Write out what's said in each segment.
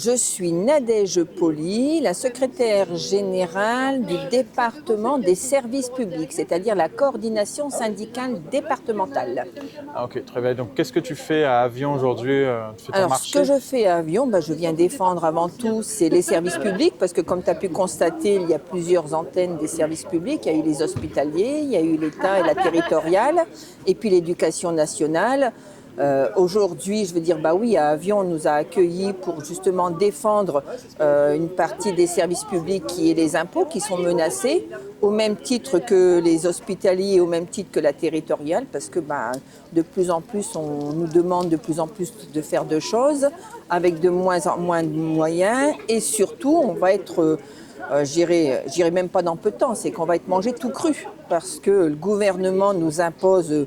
Je suis Nadège Poli, la secrétaire générale du département des services publics, c'est-à-dire la coordination syndicale départementale. Ah, ok, très bien. Donc, qu'est-ce que tu fais à Avion aujourd'hui? Tu fais ton Alors, ce que marché? je fais à Avion, je viens défendre avant tout, c'est les services publics, parce que comme tu as pu constater, il y a plusieurs antennes des services publics. Il y a eu les hospitaliers, il y a eu l'État et la territoriale, et puis l'éducation nationale. Aujourd'hui, je veux dire, oui, à Avion, on nous a accueillis pour justement défendre une partie des services publics qui est les impôts, qui sont menacés, au même titre que les hospitaliers, au même titre que la territoriale, parce que de plus en plus, on nous demande de plus en plus de faire de choses, avec de moins en moins de moyens, et surtout, on va être... j'irai même pas dans peu de temps, c'est qu'on va être mangé tout cru parce que le gouvernement nous impose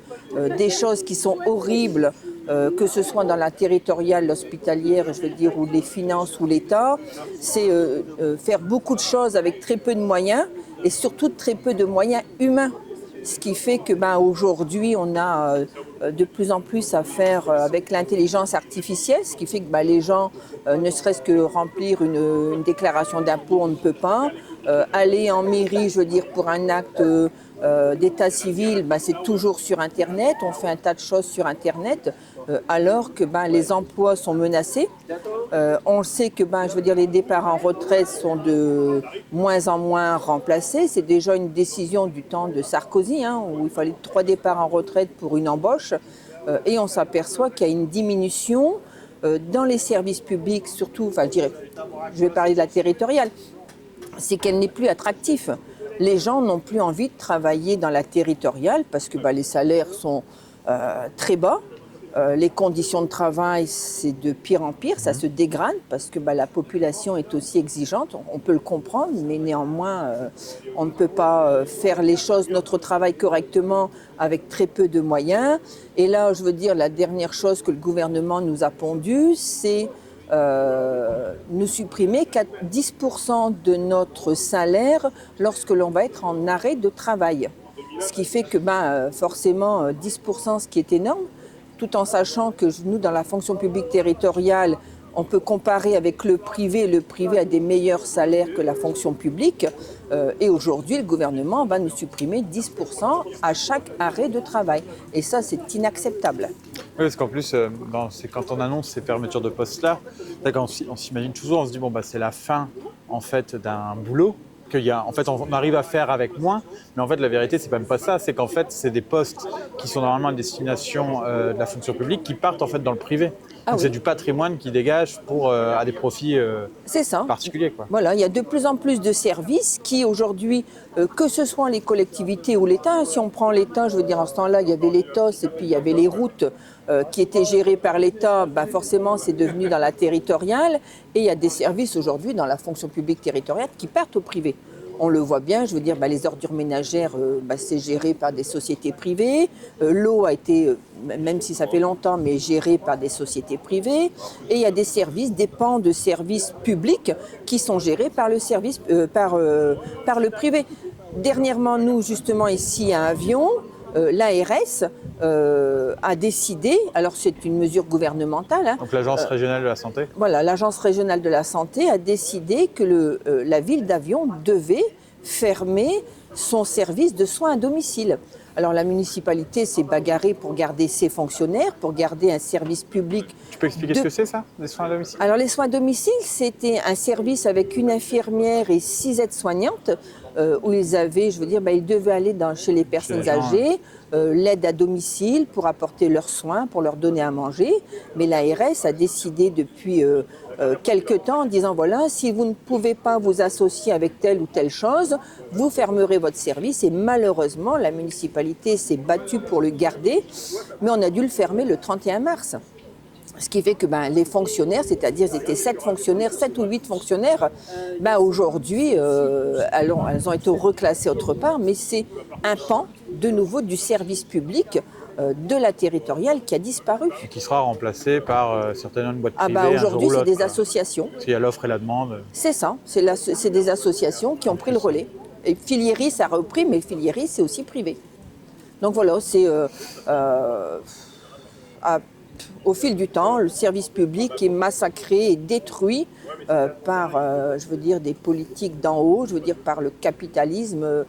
des choses qui sont horribles, que ce soit dans la territoriale, l'hospitalière, je veux dire, ou les finances ou l'État. C'est faire beaucoup de choses avec très peu de moyens et surtout très peu de moyens humains. Ce qui fait que aujourd'hui, on a de plus en plus à faire avec l'intelligence artificielle, ce qui fait que les gens, ne serait-ce que remplir une déclaration d'impôt, on ne peut pas. Aller en mairie, je veux dire, pour un acte d'état civil, c'est toujours sur Internet. On fait un tas de choses sur Internet, alors que les emplois sont menacés. On sait que je veux dire, les départs en retraite sont de moins en moins remplacés. C'est déjà une décision du temps de Sarkozy, où il fallait 3 départs en retraite pour une embauche. Et on s'aperçoit qu'il y a une diminution dans les services publics, surtout, je vais parler de la territoriale, c'est qu'elle n'est plus attractive. Les gens n'ont plus envie de travailler dans la territoriale parce que les salaires sont très bas. Les conditions de travail, c'est de pire en pire, ça se dégrade parce que la population est aussi exigeante, on peut le comprendre, mais néanmoins, on ne peut pas faire les choses, notre travail correctement avec très peu de moyens. Et là, je veux dire, la dernière chose que le gouvernement nous a pondue, c'est nous supprimer 10% de notre salaire lorsque l'on va être en arrêt de travail. Ce qui fait que forcément 10%, ce qui est énorme, tout en sachant que nous, dans la fonction publique territoriale, on peut comparer avec le privé. Le privé a des meilleurs salaires que la fonction publique. Et aujourd'hui, le gouvernement va nous supprimer 10% à chaque arrêt de travail. Et ça, c'est inacceptable. Oui, parce qu'en plus, c'est quand on annonce ces fermetures de postes-là, on s'imagine toujours, on se dit, c'est la fin en fait, d'un boulot. En fait, on arrive à faire avec moins, mais en fait, la vérité, c'est même pas ça. C'est qu'en fait, c'est des postes qui sont normalement à destination de la fonction publique qui partent en fait dans le privé. Donc, Oui. c'est du patrimoine qui dégage à des profits particuliers, quoi. Voilà, il y a de plus en plus de services qui aujourd'hui, que ce soit les collectivités ou l'État, si on prend l'État, je veux dire, en ce temps-là, il y avait les TOS et puis il y avait les routes qui étaient gérées par l'État, forcément, c'est devenu dans la territoriale. Et il y a des services aujourd'hui dans la fonction publique territoriale qui partent au privé. On le voit bien, je veux dire, les ordures ménagères, c'est géré par des sociétés privées. L'eau a été, même si ça fait longtemps, mais géré par des sociétés privées. Et il y a des services, des pans de services publics qui sont gérés par par le privé. Dernièrement, nous, justement, ici à Avion, l'ARS a décidé, alors c'est une mesure gouvernementale. Donc l'Agence régionale de la santé. Voilà, l'Agence régionale de la santé a décidé que la ville d'Avion devait fermer son service de soins à domicile. Alors la municipalité s'est bagarrée pour garder ses fonctionnaires, pour garder un service public. Tu peux expliquer ce que c'est ça, les soins à domicile? Alors les soins à domicile, c'était un service avec une infirmière et 6 aides-soignantes où ils avaient, je veux dire, ils devaient aller chez les personnes âgées, l'aide à domicile pour apporter leurs soins, pour leur donner à manger. Mais l'ARS a décidé depuis quelque temps en disant voilà, si vous ne pouvez pas vous associer avec telle ou telle chose, vous fermerez votre service. Et malheureusement, la municipalité s'est battue pour le garder, mais on a dû le fermer le 31 mars. Ce qui fait que les fonctionnaires, c'est-à-dire ils étaient 7 ou 8 fonctionnaires, aujourd'hui, elles ont été reclassées autre part, mais c'est un pan de nouveau du service public de la territoriale qui a disparu. Et qui sera remplacé par certaines boîtes privées. Aujourd'hui, c'est des associations. Parce qu'il y a l'offre et la demande. C'est ça, c'est des associations qui ont pris le relais. Et Filieris a repris, mais Filieris, c'est aussi privé. Donc voilà, c'est... au fil du temps, le service public est massacré et détruit par, je veux dire, des politiques d'en haut, je veux dire, par le capitalisme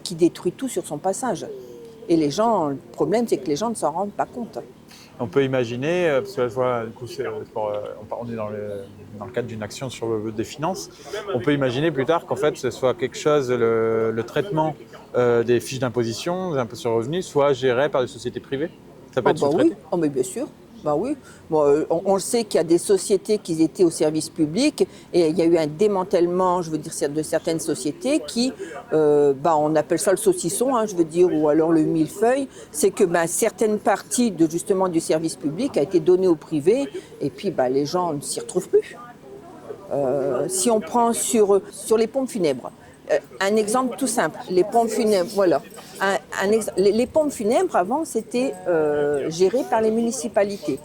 qui détruit tout sur son passage. Et les gens, le problème, c'est que les gens ne s'en rendent pas compte. On peut imaginer, parce que là, je vois, du coup, on est dans le cadre d'une action sur des finances, on peut imaginer plus tard qu'en fait, ce soit quelque chose, le traitement des fiches d'imposition, des impôts sur le revenu, soit géré par des sociétés privées. Ça peut être sous-traité. Oui, mais bien sûr. Bah oui, bon, on le sait qu'il y a des sociétés qui étaient au service public et il y a eu un démantèlement, je veux dire, de certaines sociétés qui, on appelle ça le saucisson, je veux dire, ou alors le millefeuille, c'est que certaines parties justement du service public a été donnée au privé et puis les gens ne s'y retrouvent plus. Si on prend sur les pompes funèbres, un exemple tout simple, les pompes funèbres, voilà. Les pompes funèbres, avant, c'était géré par les municipalités.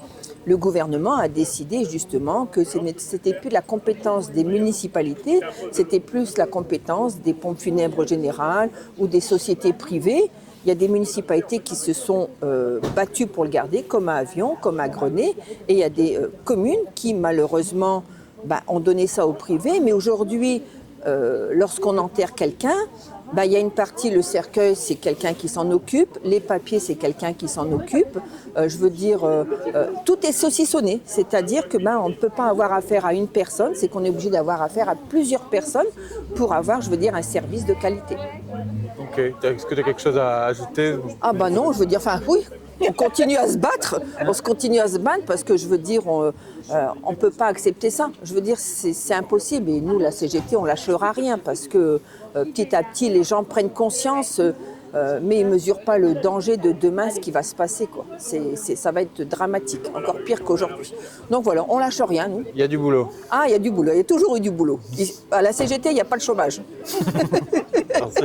Le gouvernement a décidé justement que ce n'était plus la compétence des municipalités, c'était plus la compétence des pompes funèbres générales ou des sociétés privées. Il y a des municipalités qui se sont battues pour le garder, comme à Avion, comme à Grenay, et il y a des communes qui, malheureusement, ont donné ça au privé, mais aujourd'hui, lorsqu'on enterre quelqu'un, il y a une partie, le cercueil, c'est quelqu'un qui s'en occupe, les papiers, c'est quelqu'un qui s'en occupe. Tout est saucissonné, c'est-à-dire que on ne peut pas avoir affaire à une personne, c'est qu'on est obligé d'avoir affaire à plusieurs personnes pour avoir, un service de qualité. Ok, est-ce que tu as quelque chose à ajouter? Non, oui. On continue à se battre, parce que on ne peut pas accepter ça. C'est impossible et nous, la CGT, on ne lâchera rien parce que petit à petit, les gens prennent conscience, mais ils ne mesurent pas le danger de demain, ce qui va se passer, quoi. Ça va être dramatique, encore pire qu'aujourd'hui. Donc voilà, on ne lâche rien, nous. Il y a du boulot. Il y a du boulot, il y a toujours eu du boulot. À la CGT, il n'y a pas de chômage. Merci.